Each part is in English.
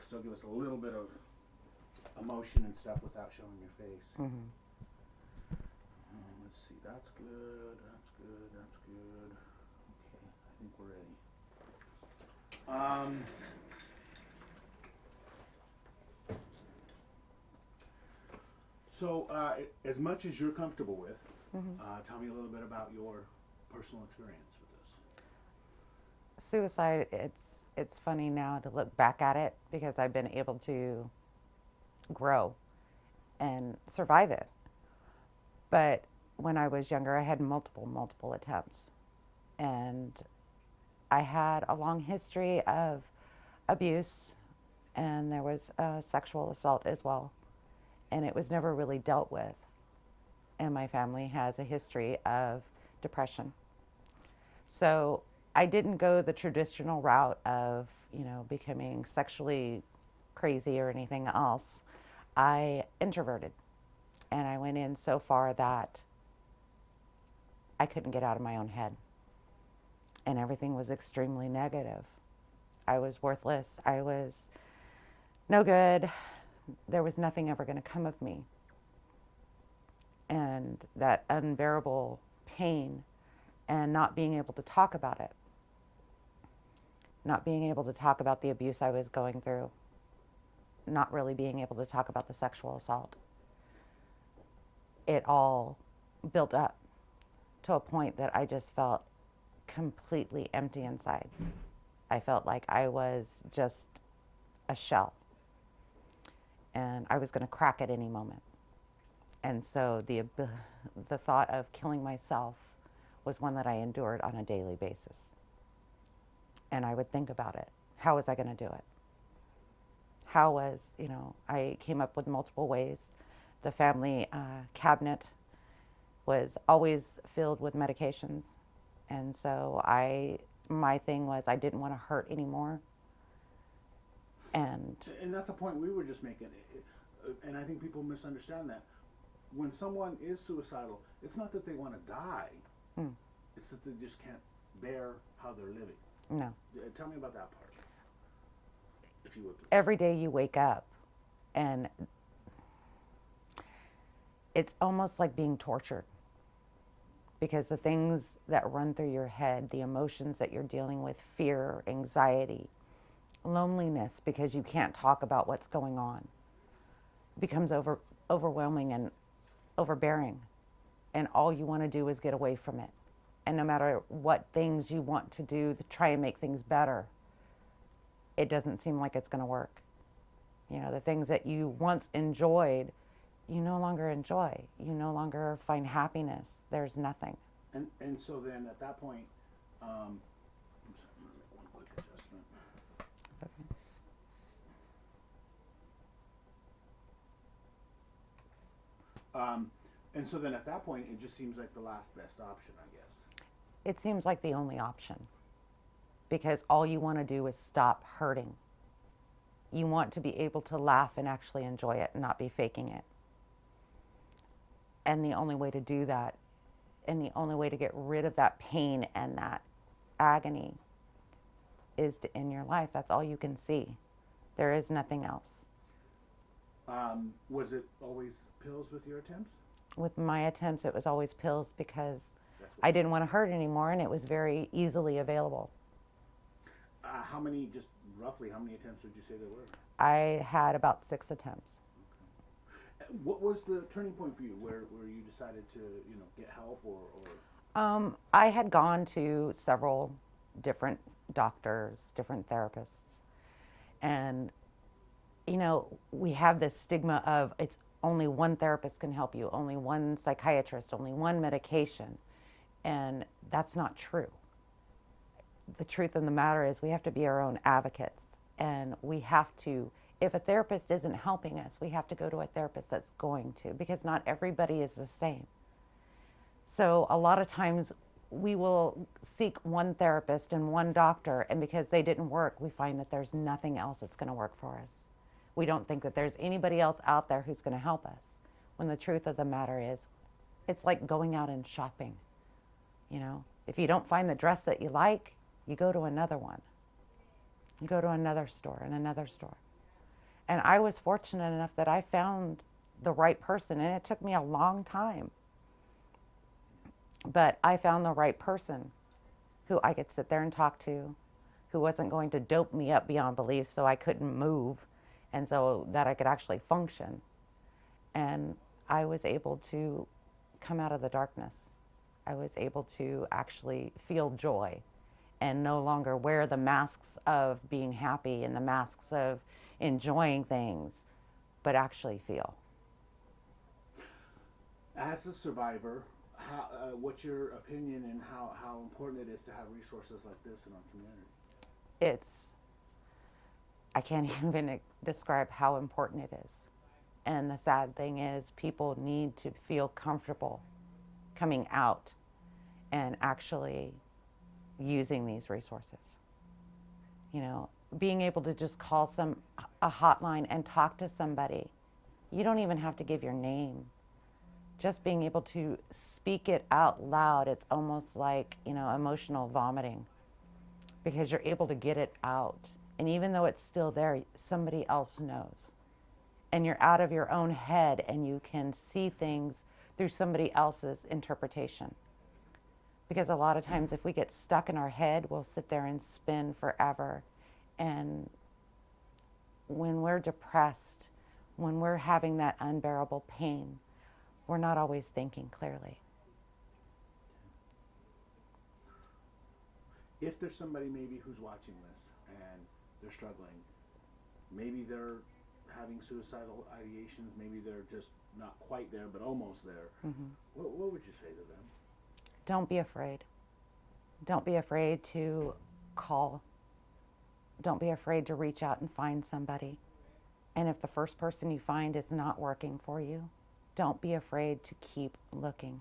still give us a little bit of emotion and stuff without showing your face. Mm-hmm. Let's see. That's good. That's good. That's good. Okay, I think we're ready. So, as much as you're comfortable with, tell me a little bit about your personal experience with this. Suicide, it's funny now to look back at it because I've been able to grow and survive it. But when I was younger, I had multiple attempts. And I had a long history of abuse, and there was sexual assault as well. And it was never really dealt with. And my family has a history of depression. So I didn't go the traditional route of, becoming sexually crazy or anything else. I introverted, and I went in so far that I couldn't get out of my own head. And everything was extremely negative. I was worthless. I was no good. There was nothing ever going to come of me. And that unbearable pain and not being able to talk about it, not being able to talk about the abuse I was going through, not really being able to talk about the sexual assault. It all built up to a point that I just felt completely empty inside. I felt like I was just a shell, and I was going to crack at any moment. And so the thought of killing myself was one that I endured on a daily basis. And I would think about it. How was I going to do it? I came up with multiple ways. The family cabinet was always filled with medications. And so my thing was I didn't want to hurt anymore. And that's a point we were just making. And I think people misunderstand that. When someone is suicidal, it's not that they want to die. It's that they just can't bear how they're living. No. Tell me about that part, if you would. Every day you wake up, and it's almost like being tortured, because the things that run through your head, the emotions that you're dealing with, fear, anxiety, loneliness because you can't talk about what's going on, becomes overwhelming and overbearing. And all you want to do is get away from it. And no matter what things you want to do to try and make things better, it doesn't seem like it's going to work. The things that you once enjoyed, you no longer enjoy. You no longer find happiness. There's nothing. And so then at that point, I'm sorry, I'm going to make one quick adjustment. Okay. And so then at that point, it just seems like the last best option, I guess. It seems like the only option, because all you want to do is stop hurting. You want to be able to laugh and actually enjoy it and not be faking it. And the only way to do that, and the only way to get rid of that pain and that agony, is to end your life. That's all you can see. There is nothing else. Was it always pills with your attempts? With my attempts, it was always pills because I didn't want to hurt anymore, and it was very easily available. Just roughly, how many attempts would you say there were? I had about 6 attempts. Okay. What was the turning point for you where you decided to, get help or? I had gone to several different doctors, different therapists, and we have this stigma of it's only one therapist can help you, only one psychiatrist, only one medication, and that's not true. The truth of the matter is we have to be our own advocates, and we have to, if a therapist isn't helping us, we have to go to a therapist that's going to, because not everybody is the same. So a lot of times we will seek one therapist and one doctor, and because they didn't work, we find that there's nothing else that's going to work for us. We don't think that there's anybody else out there who's going to help us, when the truth of the matter is it's like going out and shopping. If you don't find the dress that you like, you go to another one. You go to another store and another store. And I was fortunate enough that I found the right person, and it took me a long time. But I found the right person who I could sit there and talk to, who wasn't going to dope me up beyond belief so I couldn't move and so that I could actually function. And I was able to come out of the darkness. I was able to actually feel joy and no longer wear the masks of being happy and the masks of enjoying things, but actually feel. As a survivor, what's your opinion and how important it is to have resources like this in our community? It's, I can't even describe how important it is. And the sad thing is, people need to feel comfortable coming out and actually using these resources. You know, being able to just call a hotline and talk to somebody. You don't even have to give your name. Just being able to speak it out loud, it's almost like, emotional vomiting because you're able to get it out. And even though it's still there, somebody else knows. And you're out of your own head and you can see things through somebody else's interpretation. Because a lot of times, if we get stuck in our head, we'll sit there and spin forever. And when we're depressed, when we're having that unbearable pain, we're not always thinking clearly. If there's somebody maybe who's watching this and they're struggling, maybe they're having suicidal ideations, maybe they're just not quite there but almost there, what would you say to them? Don't be afraid. Don't be afraid to call. Don't be afraid to reach out and find somebody. And if the first person you find is not working for you, don't be afraid to keep looking.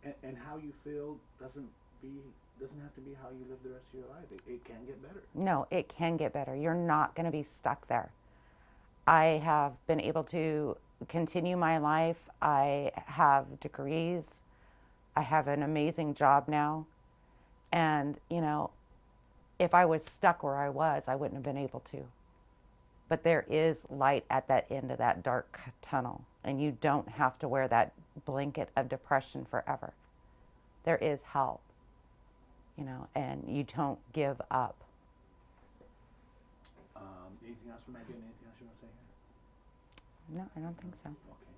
And how you feel doesn't have to be how you live the rest of your life. It can get better. No, it can get better. You're not going to be stuck there. I have been able to continue my life. I have degrees. I have an amazing job now. And, if I was stuck where I was, I wouldn't have been able to. But there is light at that end of that dark tunnel. And you don't have to wear that blanket of depression forever. There is help, and you don't give up. Anything else for Megan? Anything else you want to say here? No, I don't think so. Okay.